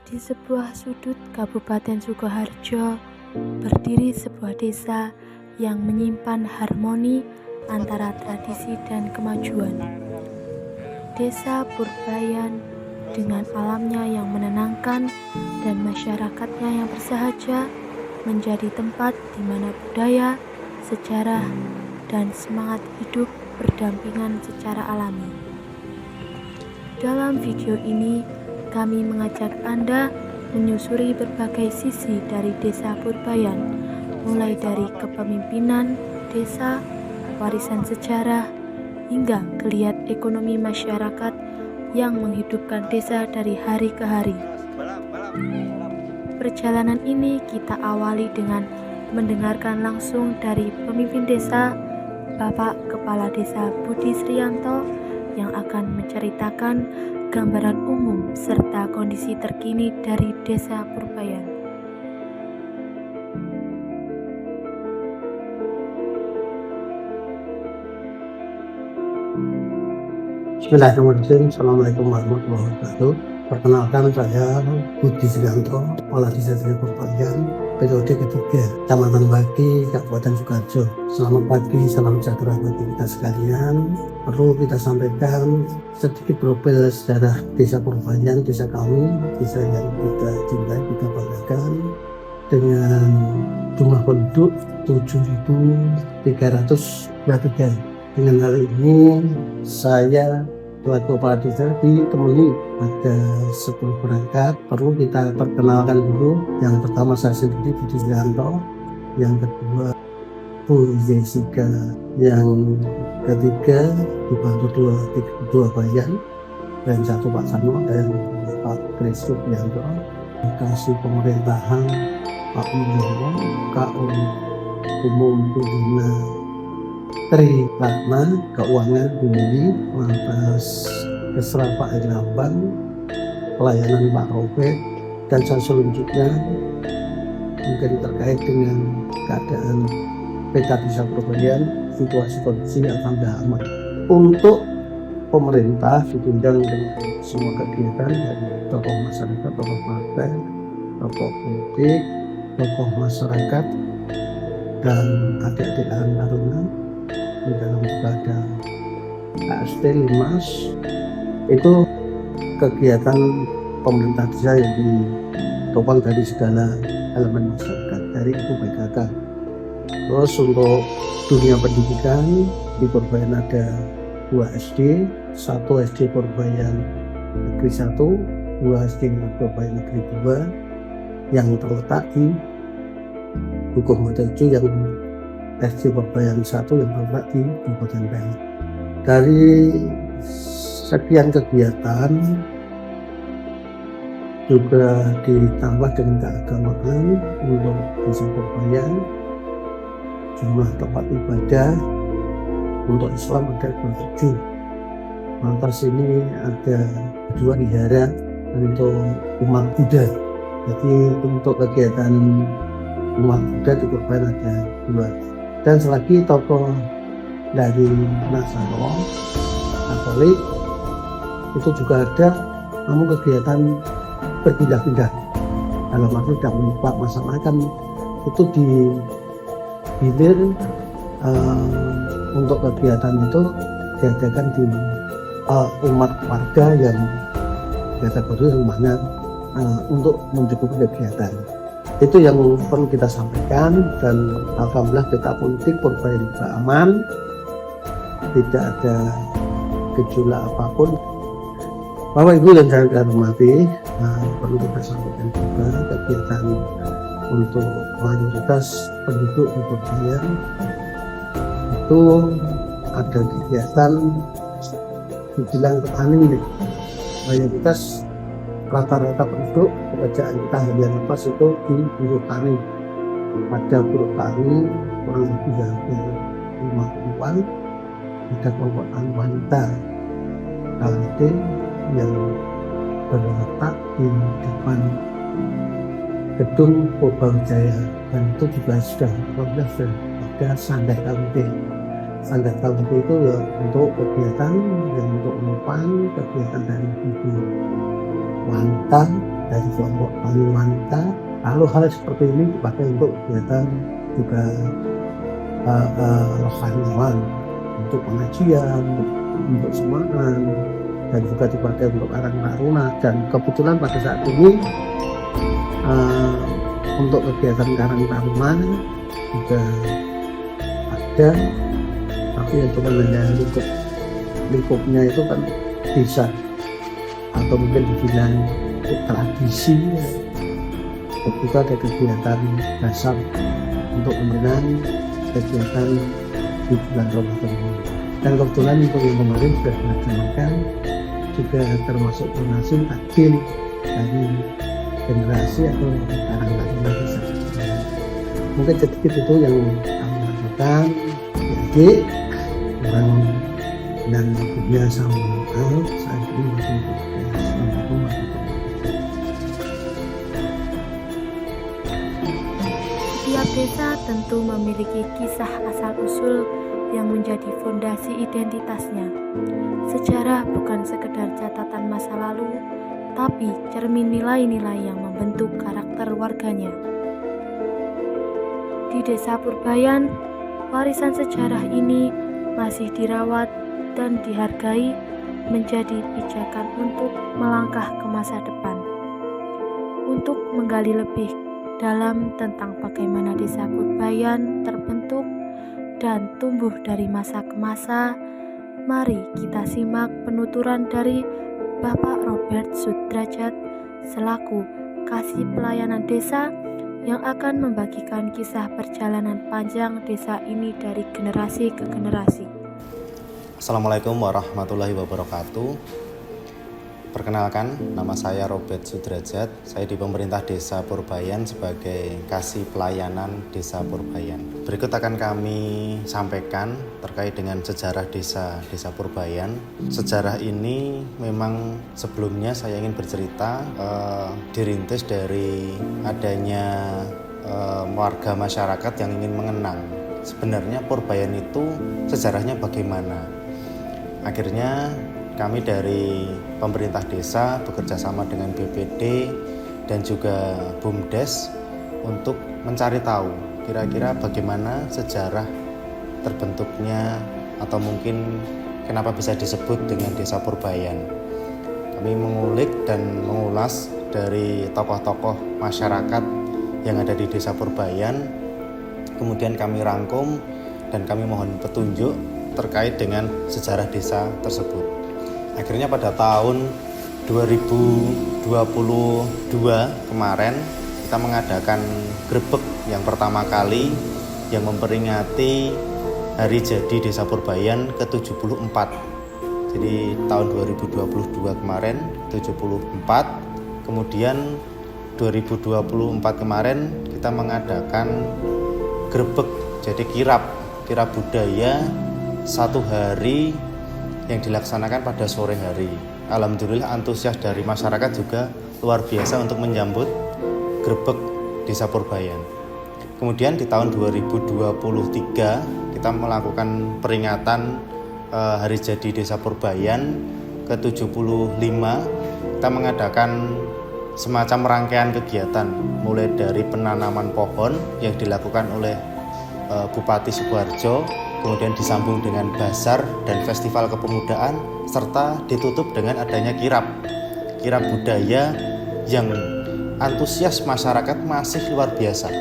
Di sebuah sudut Kabupaten Sukoharjo, berdiri sebuah desa yang menyimpan harmoni antara tradisi dan kemajuan. Desa Purbayan dengan alamnya yang menenangkan dan masyarakatnya yang bersahaja menjadi tempat di mana budaya, sejarah, dan semangat hidup berdampingan secara alami. Dalam video ini, kami mengajak Anda menyusuri berbagai sisi dari Desa Purbayan, mulai dari kepemimpinan desa, warisan sejarah, hingga geliat ekonomi masyarakat yang menghidupkan desa dari hari ke hari. Perjalanan ini kita awali dengan mendengarkan langsung dari pemimpin desa, Bapak Kepala Desa Budi Srianto, yang akan menceritakan gambaran umum serta kondisi terkini dari Desa Purbayan. Bismillahirrahmanirrahim. Assalamualaikum warahmatullahi wabarakatuh. Perkenalkan, saya Budi Srianto, Kepala Desa Purbayan, periode ketiga, Kecamatan Bagi, Kabupaten Sukoharjo. Selamat pagi, salam sejahtera bagi kita sekalian. Perlu kita sampaikan sedikit profil sejarah Desa Purbayan, desa kami, desa yang kita cintai, kita banggakan, dengan jumlah penduduk 7.323. Dengan hal ini saya selaku kepala desa ditemani ada 10 perangkat. Perlu kita perkenalkan dulu. Yang pertama saya sendiri Budi Srianto, yang kedua Bu Jessica, yang ketiga dibantu dua bayan dan satu Pak Sano dan Pak Kris Subianto. Kasih pemerintahan Pak Mulyono, KU Umum Pembina Tri Ratna, Keuangan Bumi, lantas Kesra Pak Erlambang, pelayanan Pak Robert, dan selanjutnya mungkin terkait dengan keadaan peta Desa Purbayan, situasi kondisi yang tidak aman. Untuk pemerintah ditunjang dengan semua kegiatan dari tokoh masyarakat, tokoh partai, tokoh politik, tokoh masyarakat, dan adik-adik taruna di dalam ada AST Limas. Itu kegiatan pemerintah desa yang ditopang dari segala elemen masyarakat, dari Ibu PKK. Terus untuk dunia pendidikan di Purbayan ada 2 SD, 1 SD Purbayan Negeri 1, 2 SD Purbayan Negeri 2 yang terletak di Dukuh Motejo, yang SD Purbayan 1 yang terletak di Kabupaten Bali. Dari sekian kegiatan juga ditambah dengan keagamaan untuk Desa Purbayan. Jumlah tempat ibadah untuk Islam ada 27. Lantas ini ada 2 wihara untuk umat Buddha. Jadi untuk kegiatan umat Buddha di Purbayan ada 2. Dan selagi tokoh dari Nasrani, Katolik itu juga ada, namun kegiatan berpindah-pindah. Dalam arti tidak menimpa masalah, kan itu dihilir untuk kegiatan itu diadakan di umat warga yang kategori rumahnya untuk mencukupi kegiatan. Itu yang perlu kita sampaikan, dan alhamdulillah kita politik Purbayan juga aman, tidak ada gejolak apapun. Bapak Ibu yang saya hormati, perlu kita sampaikan juga kegiatan untuk mayoritas penduduk di Purbayan itu ada kegiatan dibilang petani. Mayoritas rata-rata penduduk pekerjaan kita harian lepas itu di buruh tani. Pada buruh tani kurang lebih hampir 50-an. Ada kelompok tani wanita KLT yang berletak di depan gedung Purbawijaya, dan itu juga sudah ada sandai KLT. Sandai KLT itu ya untuk kegiatan yang untuk umpan, kegiatan dari ibu wanita dari kelompok tani wanita. Lalu hal seperti ini dipakai untuk kegiatan juga rohaniawan, untuk pengajian, untuk semangat, dan juga dipakai untuk karang taruna. Dan kebetulan pada saat ini untuk kegiatan karang taruna juga ada, tapi yang cuma hanya lingkupnya itu kan bisa, atau mungkin dibilang tradisi. Kita ada kegiatan dasar untuk mengenang kegiatan di bulan Ramadan ini. Dan kebetulan untuk yang kemarin sudah dilaksanakan juga termasuk donasi takjil dari generasi atau karang taruna desa. Mungkin sedikit itu yang kami lakukan. Jadi orang dan ibunya sama saat ini masih Assalamualaikum warahmatullahi wabarakatuh. Setiap desa tentu memiliki kisah asal-usul yang menjadi fondasi identitasnya. Sejarah bukan sekedar catatan masa lalu, tapi cermin nilai-nilai yang membentuk karakter warganya. Di Desa Purbayan, warisan sejarah ini masih dirawat dan dihargai menjadi pijakan untuk melangkah ke masa depan. Untuk menggali lebih dalam tentang bagaimana Desa Purbayan terbentuk dan tumbuh dari masa ke masa, mari kita simak penuturan dari Bapak Robert Sudrajat selaku Kasih Pelayanan Desa yang akan membagikan kisah perjalanan panjang desa ini dari generasi ke generasi. Assalamualaikum warahmatullahi wabarakatuh. Perkenalkan, nama saya Robert Sudrajat. Saya di pemerintah Desa Purbayan sebagai Kasih Pelayanan Desa Purbayan. Berikut akan kami sampaikan terkait dengan sejarah Desa Purbayan. Sejarah ini memang sebelumnya saya ingin bercerita dirintis dari adanya warga masyarakat yang ingin mengenang sebenarnya Purbayan itu sejarahnya bagaimana. Akhirnya kami dari pemerintah desa bekerja sama dengan BPD dan juga BUMDes untuk mencari tahu kira-kira bagaimana sejarah terbentuknya atau mungkin kenapa bisa disebut dengan Desa Purbayan. Kami mengulik dan mengulas dari tokoh-tokoh masyarakat yang ada di Desa Purbayan, kemudian kami rangkum dan kami mohon petunjuk terkait dengan sejarah desa tersebut. Akhirnya pada tahun 2022 kemarin kita mengadakan grebek yang pertama kali yang memperingati hari jadi Desa Purbayan ke-74. Jadi tahun 2022 kemarin 74, kemudian 2024 kemarin kita mengadakan grebek, jadi kirab budaya satu hari yang dilaksanakan pada sore hari. Alhamdulillah antusias dari masyarakat juga luar biasa untuk menyambut grebek Desa Purbayan. Kemudian di tahun 2023 kita melakukan peringatan hari jadi Desa Purbayan ke-75. Kita mengadakan semacam rangkaian kegiatan mulai dari penanaman pohon yang dilakukan oleh Bupati Sukoharjo, kemudian disambung dengan bazar dan festival kepemudaan, serta ditutup dengan adanya kirab budaya yang antusias masyarakat masih luar biasa.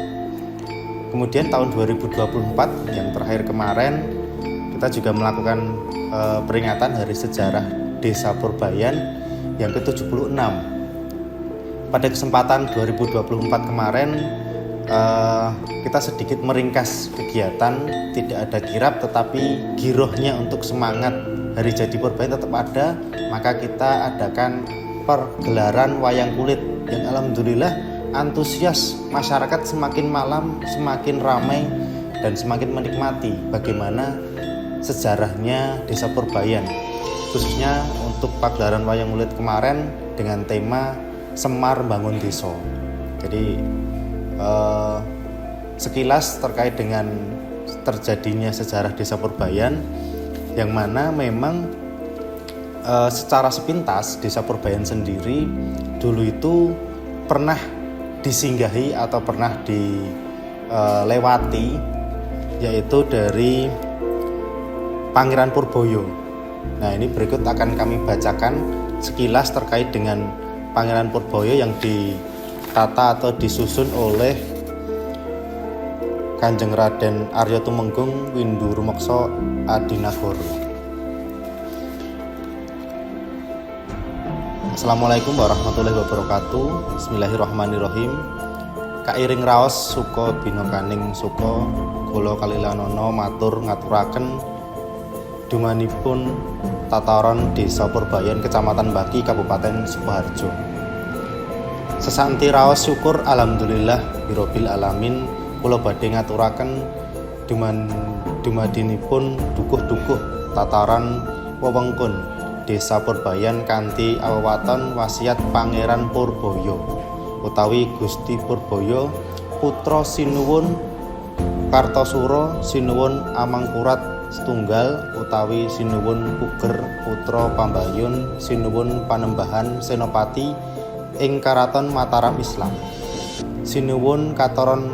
Kemudian tahun 2024 yang terakhir kemarin kita juga melakukan peringatan Hari Sejarah Desa Purbayan yang ke-76. Pada kesempatan 2024 kemarin kita sedikit meringkas kegiatan, tidak ada kirab tetapi girohnya untuk semangat hari jadi Purbayan tetap ada, maka kita adakan pergelaran wayang kulit yang alhamdulillah antusias masyarakat semakin malam semakin ramai dan semakin menikmati bagaimana sejarahnya Desa Purbayan, khususnya untuk pagelaran wayang kulit kemarin dengan tema Semar Bangun Desa. Jadi sekilas terkait dengan terjadinya sejarah Desa Purbayan, yang mana memang secara sepintas Desa Purbayan sendiri dulu itu pernah disinggahi atau pernah dilewati, yaitu dari Pangeran Purboyo. Nah, ini berikut akan kami bacakan sekilas terkait dengan Pangeran Purboyo yang ditata atau disusun oleh Kanjeng Raden Arya Tumenggung Windu Rumeksa Adinagara. Assalamualaikum warahmatullahi wabarakatuh. Bismillahirrahmanirrahim. Kairing raos suka binokaning suka, kula Kalilanana matur ngaturaken dumanipun tataran Desa Purbayan Kecamatan Baki Kabupaten Sukoharjo. Sesanti raos syukur alhamdulillah birabbil alamin, kula badhe ngaturaken dumadinipun dukuh-dukuh tataran wewengkon Desa Purbayan kanthi awewaton wasiat Pangeran Purboyo utawi Gusti Purboyo putra sinuwun Kartosuro sinuwun Amangkurat setunggal utawi sinuwun Puger putra Pambayun sinuwun Panembahan Senopati ing Karaton Mataram Islam. Sinuwun Katoron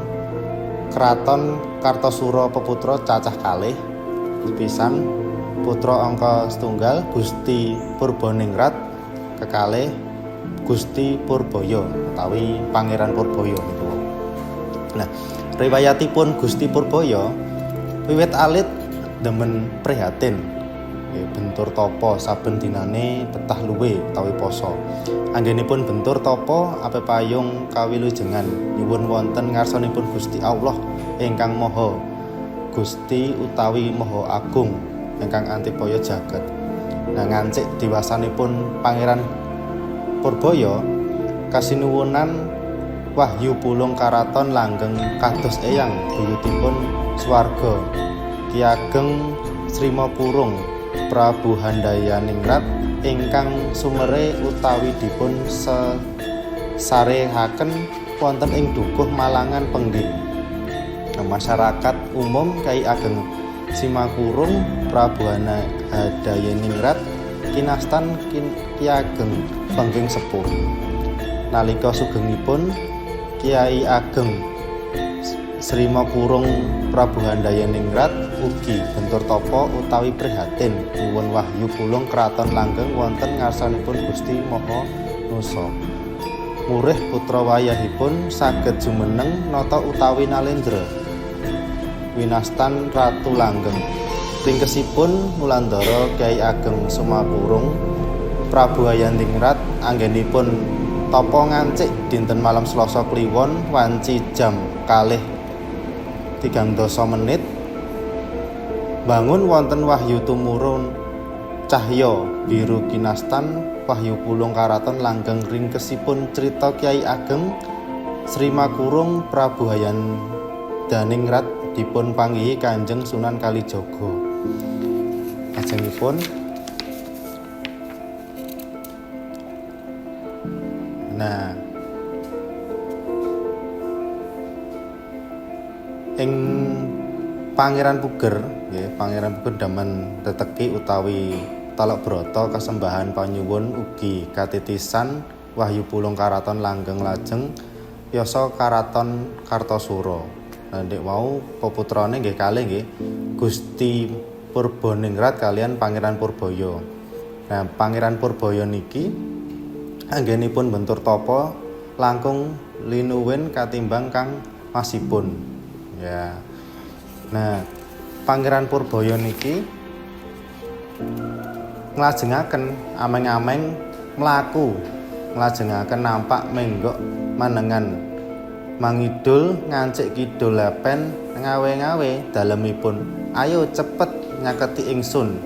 Kraton Kartosuro peputra cacah kalih pisan putra angka setunggal Gusti Purbaningrat kekalih Gusti Purboyo utawi Pangeran Purboyo. Nah, riwayatipun Gusti Purboyo wiwit alit demen prihatin bentur tapa saben dinane betah luwe utawi poso. Anggenipun bentur tapa ape payung kawilujengan nyuwun wonten ngarsanipun Gusti Allah ingkang Maha Gusti utawi Maha Agung ingkang antipaya jagat. Nah, ngancik diwasanipun Pangeran Purboyo kasinuwunan wahyu pulung karaton langgeng kados eyang buyutipun swarga Ki Ageng Srimapurung Prabu Handayaningrat ingkang sumere utawi dipun sarehaken wonten ing dukuh Malangan Pengging. Masyarakat umum Kyai Ageng Simakurung Prabu Handayaningrat kinastan Ki Ageng Pengging sepuh. Nalika sugengipun Kyai Ageng Srimapurung Prabu Handayaningrat ugi bentur tapa utawi prihatin nyuwun wahyu pulung kraton langgeng wonten ngarsanipun Gusti Maha Nusa. Murih putra wayahipun saged jumeneng nata utawi nalendra winastan Ratu Langgeng. Ringkesipun Wulandara Kyai Ageng Srimapurung Prabu Handayaningrat anggenipun tapa ngancik dinten malam Selasa kliwon wanci jam 3:30 menit bangun wonten wahyu tumurun cahya biru kinastan wahyu pulung karaton langgeng. Ringkesipun crita Kyai Ageng Srimapurung Prabu Handayaningrat dipun panggihi Kanjeng Sunan Kalijaga. Lajengipun ing Pangeran Puger nggih, Pangeran Puger damen teteki utawi talak brata kasembahan panyuwun ugi katitisan wahyu pulung karaton langgeng lajeng yasa Karaton Kartosuro. Nah, ndek wau peputrane nggih kalih nggih Gusti Purbaningrat kalian Pangeran Purboyo. Nah, Pangeran Purboyo niki anggenipun bentur tapa langkung linuwin katimbang kang masipun. Ya. Nah, Pangeran Purboyo niki nglajengaken ameng-ameng mlaku, nglajengaken nampak menggok manengan mangidul ngancik kidul lepen ngawe-ngawe dalemipun ayo cepet nyaketi ingsun.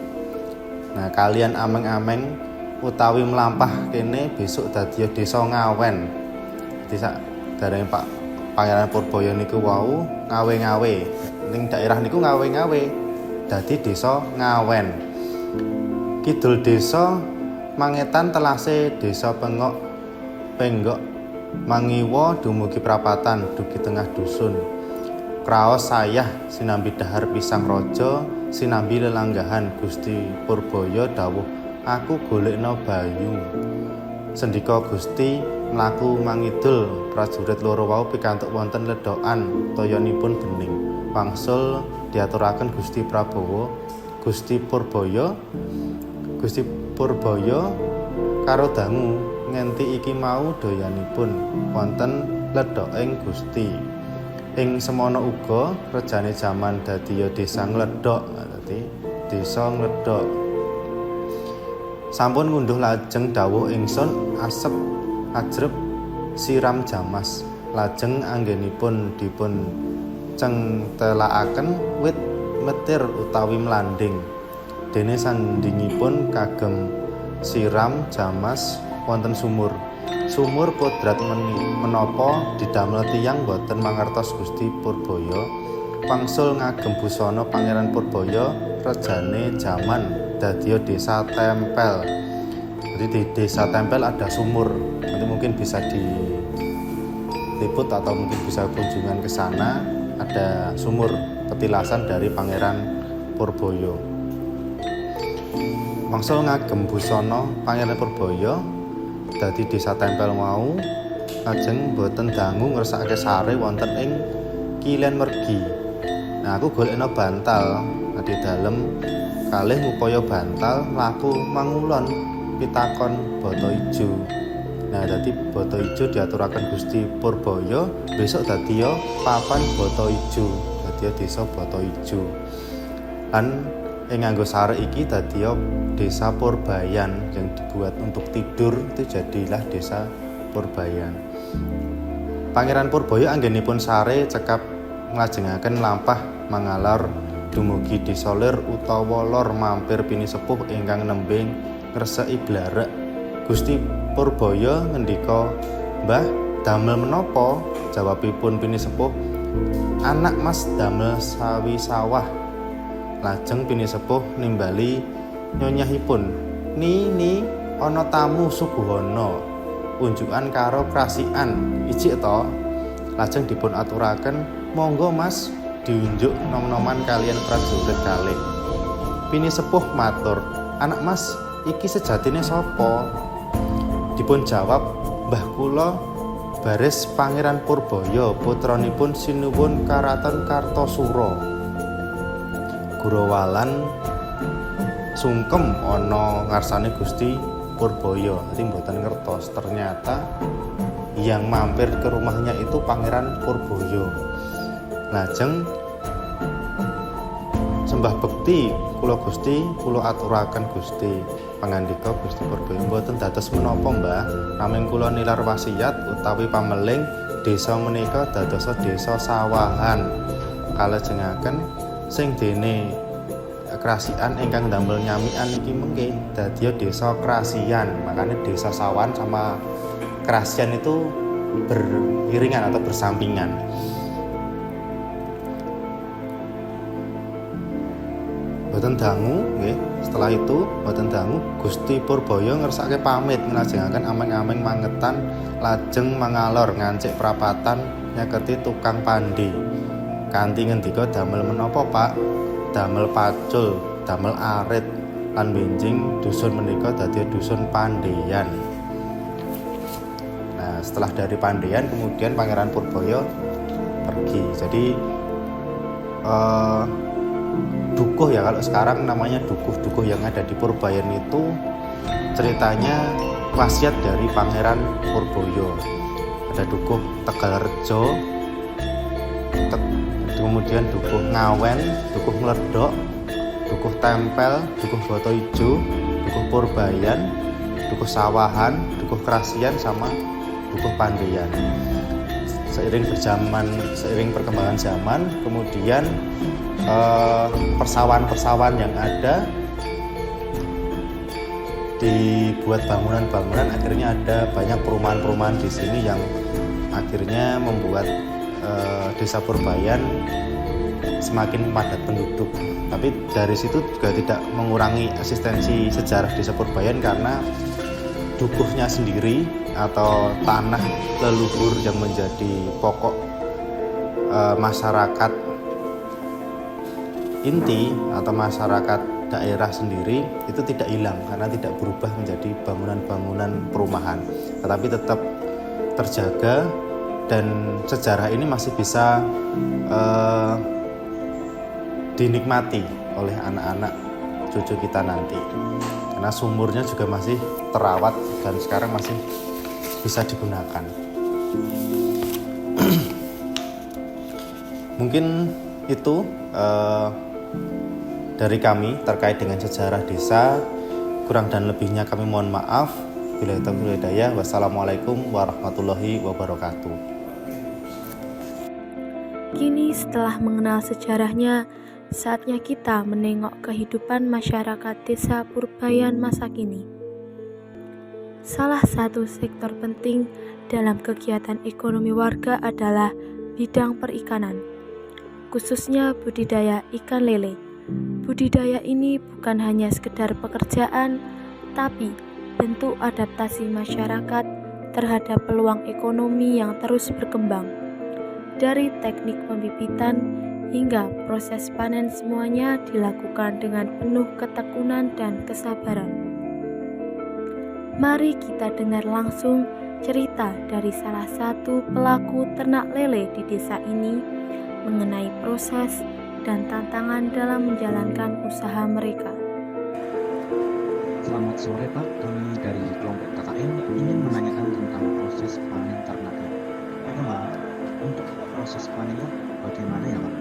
Nah, kalian ameng-ameng utawi mlampah kene besok dadi desa Ngawen. Desa dareng Pak Pangeran Purboyo niku wau ngawe-ngawe. Ning daerah niku ngawe-ngawe dadi desa Ngawen. Kidul desa mangetan telase desa Penggok mangiwa dumugi prapatan dugi tengah dusun. Kraos sayah sinambi dahar pisang raja sinambi lelanggahan Gusti Purboyo dawuh aku golekno bayu. Sendika Gusti mlaku mangidul prajurit loro wau pikantuk wonten ledhokan toyanipun bening. Wangsul diaturaken Gusti Prabowo, Gusti Purbaya karo dangu ngenti iki mau doyanipun wonten ledhoking Gusti. Ing semono uga rejane jaman dadiya desa ngledhok, dadi desa ngledhok. Sampun ngunduh lajeng dawuh ingsun asep ajrep siram jamas. Lajeng anggenipun dipun cengtelakaken wit metir utawi mlanding. Dene sandingipun kagem siram jamas wonten sumur. Sumur kodrat menapa didamel tiyang boten mangertos Gusti Purbaya. Wangsul ngagem busana Pangeran Purbaya rejane jaman dadiya desa tempel. Jadi di desa tempel ada sumur. Nanti mungkin bisa diliput atau mungkin bisa kunjungan ke sana. Ada sumur petilasan dari Pangeran Purbaya. Wangsul ngagem busana Pangeran Purbaya dadi desa tempel mau, lajeng boten dangu ngersakake sare wonten ing Kilen Mergi. Nah, aku golekno bantal di dalem kalih ngupaya bantal laku mangulon pitakon bata ijo. Nah, dadi bata ijo diaturaken Gusti Purbaya besok dadiya papan bata ijo, dadiya desa bata ijo. Lan ing nganggo sare iki dadiya desa Purbayan yang dibuat untuk tidur, itu jadilah desa Purbayan. Pangeran Purbaya anggenipun sare cekap nglajengaken lampah mangalor dumugi desa lir utawa lor mampir pinisepuh ingkang nembing ngreseki blarek. Gusti Purbaya ngendika, "Mbah, damel menapa?" Jawabipun pinisepuh, "Anak Mas damel sawi sawah." Lajeng pinisepuh nimbali nyonyahipun, "Ni ana tamu suguhana unjukan karo krasikan ijik to." Lajeng dipun aturaken, "Monggo Mas, diunjuk nom-noman kalian prajurit kalih." Pinisepuh matur, "Anak Mas, iki sejatine sapa?" Dipun jawab, "Mbah kula baris Pangeran Purbaya, putranipun sinuwun Karaton Kartosura. Gurawalan sungkem ana ngarsane Gusti Purbaya." Jadi mboten ngertos ternyata yang mampir ke rumahnya itu Pangeran Purbaya. Lajeng sembah bekti kula Gusti, kula aturaken Gusti. Pangandika Gusti Purbaya, "Mboten dados menapa Mbah, namung kula nilar wasiat utawi pameling desa menika dadosa desa sawahan. Kalajengaken sing dene kerasian ingkang damel nyamikan iki mengke dadiya desa kerasian." Makanya desa sawan sama kerasian itu beriringan atau bersampingan. Boten dangu nggih. Setelah itu boten dangu Gusti Purbaya ngersake pamit nglajengaken ameng-ameng mangetan lajeng mangalor ngancik prapatan nyeketi tukang pandi. Kanthi ngendika, "Damel menapa, Pak?" "Damel pacul, damel arit lan benjing dusun menika dadi dusun Pandheyan." Nah, setelah dari Pandheyan kemudian Pangeran Purbaya pergi. Jadi dukuh ya, kalau sekarang namanya dukuh yang ada di Purbayan itu ceritanya wasiat dari Pangeran Purbaya. Ada dukuh Tegalrejo, kemudian dukuh Ngawen, dukuh Ngledhok, dukuh Tempel, dukuh Bata Ijo, dukuh Purbayan, dukuh Sawahan, dukuh Krasian, sama dukuh Pandheyan. Seiring perkembangan zaman, kemudian persawahan-persawahan yang ada dibuat bangunan-bangunan, akhirnya ada banyak perumahan-perumahan di sini yang akhirnya membuat desa Purbayan semakin padat penduduk. Tapi dari situ juga tidak mengurangi eksistensi sejarah desa Purbayan, karena dukuhnya sendiri atau tanah leluhur yang menjadi pokok masyarakat inti atau masyarakat daerah sendiri itu tidak hilang karena tidak berubah menjadi bangunan-bangunan perumahan, tetapi tetap terjaga dan sejarah ini masih bisa dinikmati oleh anak-anak cucu kita nanti, karena sumurnya juga masih terawat dan sekarang masih bisa digunakan. Mungkin itu dari kami terkait dengan sejarah desa. Kurang dan lebihnya kami mohon maaf. Billahi taufiq wal hidayah. Wassalamualaikum warahmatullahi wabarakatuh. Kini setelah mengenal sejarahnya, saatnya kita menengok kehidupan masyarakat desa Purbayan masa kini. Salah satu sektor penting dalam kegiatan ekonomi warga adalah bidang perikanan, khususnya budidaya ikan lele. Budidaya ini bukan hanya sekedar pekerjaan, tapi bentuk adaptasi masyarakat terhadap peluang ekonomi yang terus berkembang. Dari teknik pembibitan hingga proses panen, semuanya dilakukan dengan penuh ketekunan dan kesabaran. Mari kita dengar langsung cerita dari salah satu pelaku ternak lele di desa ini mengenai proses dan tantangan dalam menjalankan usaha mereka. Selamat sore Pak, kami dari kelompok KKN ingin menanyakan tentang proses panen ternak. Bagaimana untuk proses panennya bagaimana ya Pak?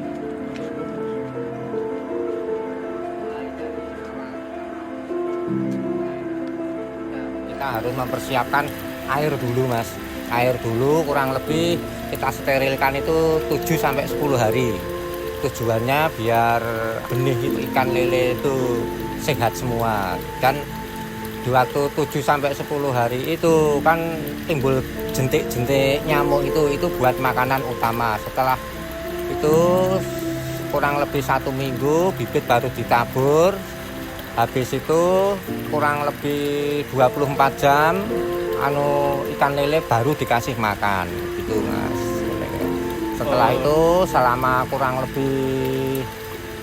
Kita harus mempersiapkan air dulu Mas. Air dulu kurang lebih kita sterilkan itu 7-10 hari. Tujuannya biar benih itu ikan lele itu sehat semua. Dan di waktu 7-10 hari itu kan timbul jentik-jentik nyamuk itu buat makanan utama. Setelah itu kurang lebih 1 minggu bibit baru ditabur. Habis itu kurang lebih 24 jam ikan lele baru dikasih makan gitu Mas. Setelah itu selama kurang lebih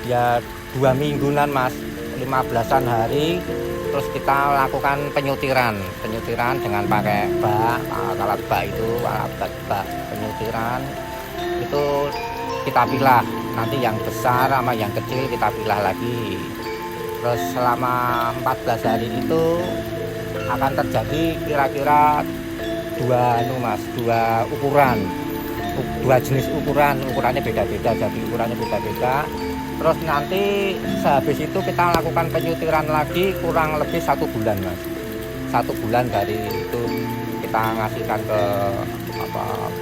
ya 2 mingguan Mas, 15-an hari, terus kita lakukan penyutiran dengan pakai bak, alat bak itu, alat bak penyutiran itu kita pilah, nanti yang besar sama yang kecil kita pilah lagi. Terus selama 14 hari itu akan terjadi kira-kira dua ukuran, dua jenis ukurannya beda-beda, jadi ukurannya beda-beda. Terus nanti sehabis itu kita lakukan penyutiran lagi kurang lebih 1 bulan Mas. 1 bulan dari itu kita ngasihkan ke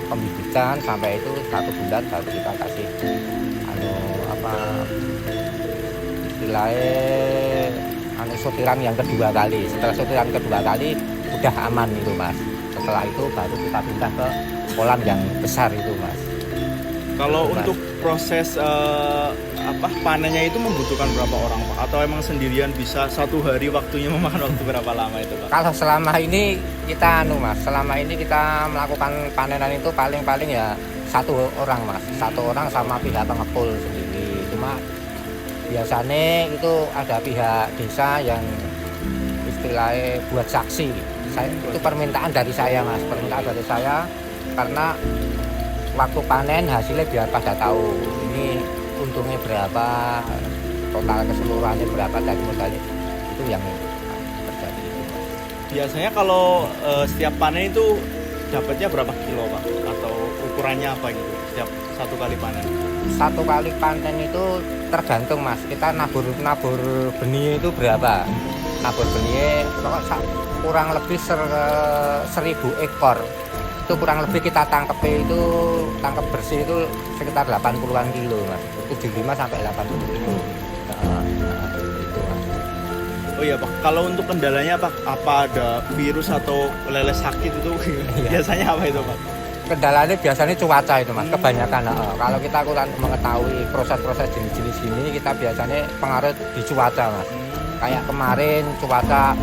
pembibitan sampai itu 1 bulan baru kita kasih istilahnya sutiran yang kedua kali. Setelah sutiran kedua kali udah aman itu Mas. Setelah itu baru kita pindah ke kolam yang besar itu Mas. Kalau itu, Mas. untuk proses panennya itu membutuhkan berapa orang Pak? Atau emang sendirian bisa 1 hari waktunya memakan waktu berapa lama itu Pak? Kalau selama ini kita Mas, selama ini kita melakukan panenan itu paling ya 1 orang Mas, 1 orang sama pihak pengepul sendiri. Cuma biasanya itu ada pihak desa yang istilahnya buat saksi. Itu permintaan dari saya Mas, permintaan dari saya karena waktu panen hasilnya biar pada tahu ini untungnya berapa, total keseluruhannya berapa dari modalnya, itu yang terjadi itu Mas. Biasanya kalau setiap panen itu dapatnya berapa kilo Pak? Atau ukurannya apa gitu setiap 1 kali panen? 1 kali panen itu tergantung Mas, kita nabur benih itu berapa, nabur benih kurang lebih 1000 ekor itu kurang lebih kita tangkap bersih itu sekitar 80-an kilo Mas, 75 sampai 80 kilo. Itu Mas. Oh iya Pak, kalau untuk kendalanya Pak, apa ada virus atau lele sakit itu biasanya apa itu Pak? Kendalanya biasanya cuaca itu Mas, kebanyakan. Kalau kita kurang mengetahui proses-proses jenis-jenis ini, kita biasanya pengaruh di cuaca Mas. Kayak kemarin cuaca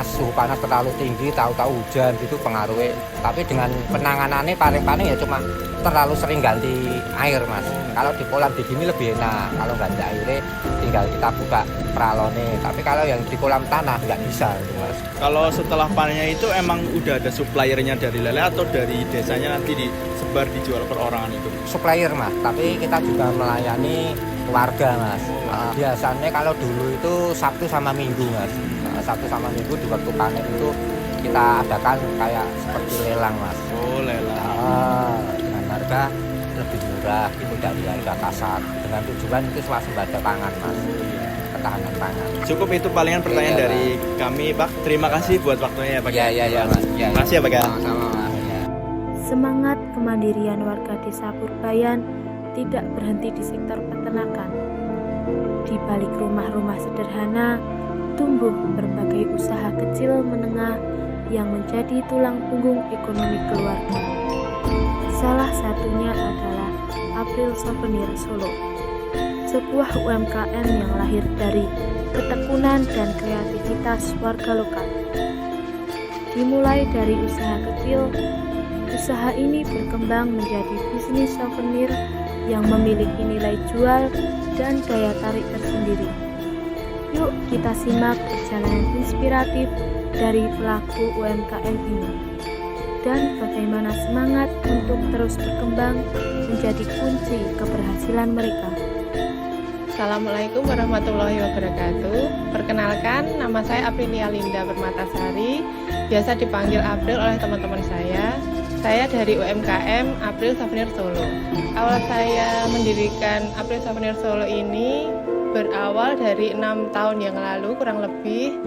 suhu panas terlalu tinggi, tahu-tahu hujan gitu pengaruhnya. Tapi dengan penanganannya paling-paling ya cuma terlalu sering ganti air mas. Kalau di kolam begini lebih enak, kalau ganti airnya tinggal kita buka peralonnya. Tapi kalau yang di kolam tanah nggak bisa gitu mas. Kalau setelah panennya itu emang udah ada suppliernya dari lele atau dari desanya nanti disebar dijual perorangan itu? Supplier mas, tapi kita juga melayani warga mas. Biasanya kalau dulu itu Sabtu sama Minggu mas. Sabtu sama Minggu di waktu panen itu kita adakan kayak seperti lelang mas. Oh lelang. Dengan harga lebih murah gitu dari harga pasar. Dengan tujuan itu swasembada pangan mas. Ketahanan pangan. Cukup itu palingan pertanyaan Iya, dari kami Pak. Terima kasih buat waktunya ya Pak. Iya mas. Terima kasih ya Pak. Sama-sama mas. Ya. Semangat kemandirian warga desa Purbayan tidak berhenti di sektor peternakan. Di balik rumah-rumah sederhana, tumbuh berbagai usaha kecil menengah yang menjadi tulang punggung ekonomi keluarga. Salah satunya adalah April Souvenir Solo, sebuah UMKM yang lahir dari ketekunan dan kreativitas warga lokal. Dimulai dari usaha kecil, usaha ini berkembang menjadi bisnis souvenir yang memiliki nilai jual dan daya tarik tersendiri. Yuk kita simak perjalanan inspiratif dari pelaku UMKM ini dan bagaimana semangat untuk terus berkembang menjadi kunci keberhasilan mereka. Assalamualaikum warahmatullahi wabarakatuh. Perkenalkan, nama saya Aprilia Linda Permatasari, biasa dipanggil April oleh teman-teman saya. Saya dari UMKM April Souvenir Solo. Awal saya mendirikan April Souvenir Solo ini berawal dari 6 tahun yang lalu kurang lebih.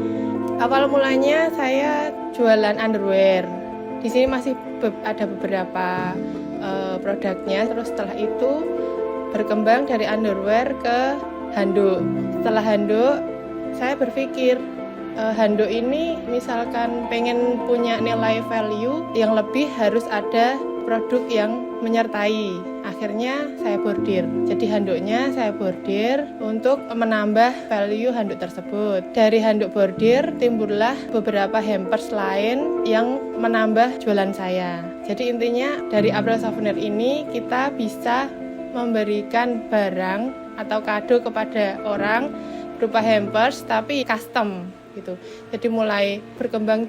Awal mulanya saya jualan underwear. Di sini masih ada beberapa produknya. Terus setelah itu berkembang dari underwear ke handuk. Setelah handuk, saya berpikir handuk ini misalkan pengen punya nilai value yang lebih, harus ada produk yang menyertai. Akhirnya saya bordir. Jadi handuknya saya bordir untuk menambah value handuk tersebut. Dari handuk bordir timbullah beberapa hampers lain yang menambah jualan saya. Jadi intinya dari April Souvenir ini kita bisa memberikan barang atau kado kepada orang berupa hampers tapi custom gitu. Jadi mulai berkembang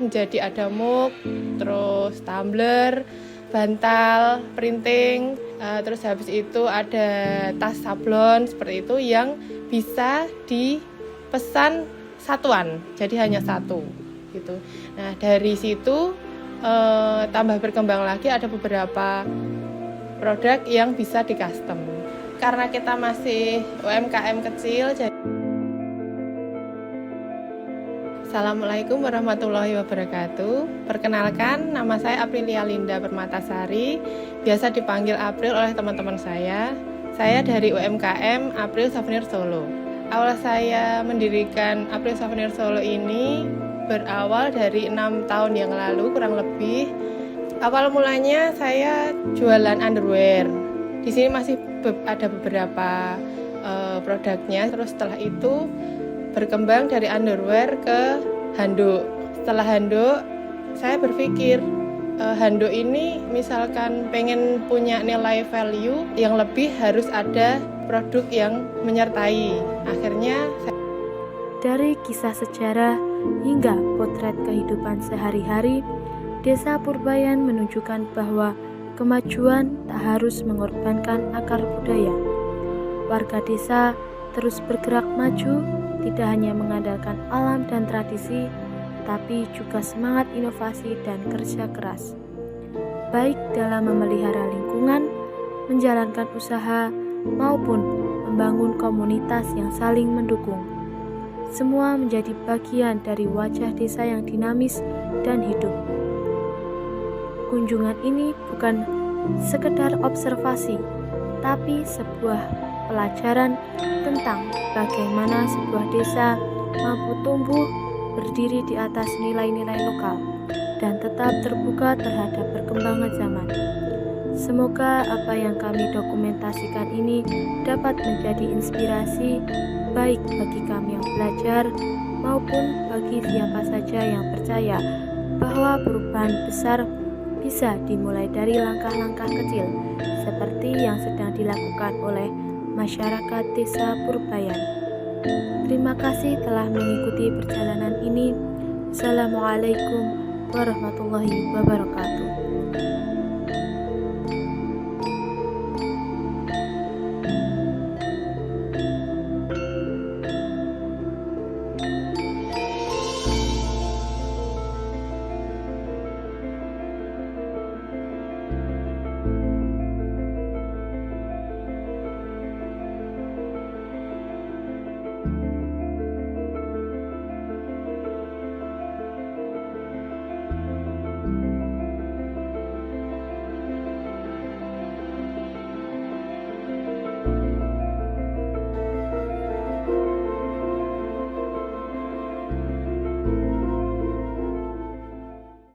menjadi ada mug, terus tumbler, bantal, printing, terus habis itu ada tas sablon seperti itu yang bisa dipesan satuan, jadi hanya satu gitu. Nah dari situ tambah berkembang lagi, ada beberapa produk yang bisa di custom. Karena kita masih UMKM kecil, jadi Assalamualaikum warahmatullahi wabarakatuh. Perkenalkan, nama saya Aprilia Linda Permatasari, biasa dipanggil April oleh teman-teman saya. Saya dari UMKM April Souvenir Solo. Awal saya mendirikan April Souvenir Solo ini berawal dari 6 tahun yang lalu kurang lebih. Awal mulanya saya jualan underwear. Di sini masih ada beberapa produknya. Terus setelah itu berkembang dari underwear ke handuk. Setelah handuk, saya berpikir handuk ini misalkan pengen punya nilai value yang lebih, harus ada produk yang menyertai. Akhirnya dari kisah sejarah hingga potret kehidupan sehari-hari, Desa Purbayan menunjukkan bahwa kemajuan tak harus mengorbankan akar budaya. Warga desa terus bergerak maju, tidak hanya mengandalkan alam dan tradisi, tapi juga semangat inovasi dan kerja keras. Baik dalam memelihara lingkungan, menjalankan usaha, maupun membangun komunitas yang saling mendukung. Semua menjadi bagian dari wajah desa yang dinamis dan hidup. Kunjungan ini bukan sekedar observasi, tapi sebuah pelajaran tentang bagaimana sebuah desa mampu tumbuh berdiri di atas nilai-nilai lokal dan tetap terbuka terhadap perkembangan zaman. Semoga apa yang kami dokumentasikan ini dapat menjadi inspirasi baik bagi kami yang belajar maupun bagi siapa saja yang percaya bahwa perubahan besar bisa dimulai dari langkah-langkah kecil seperti yang sedang dilakukan oleh masyarakat Desa Purbayan. Terima kasih telah mengikuti perjalanan ini. Assalamualaikum warahmatullahi wabarakatuh.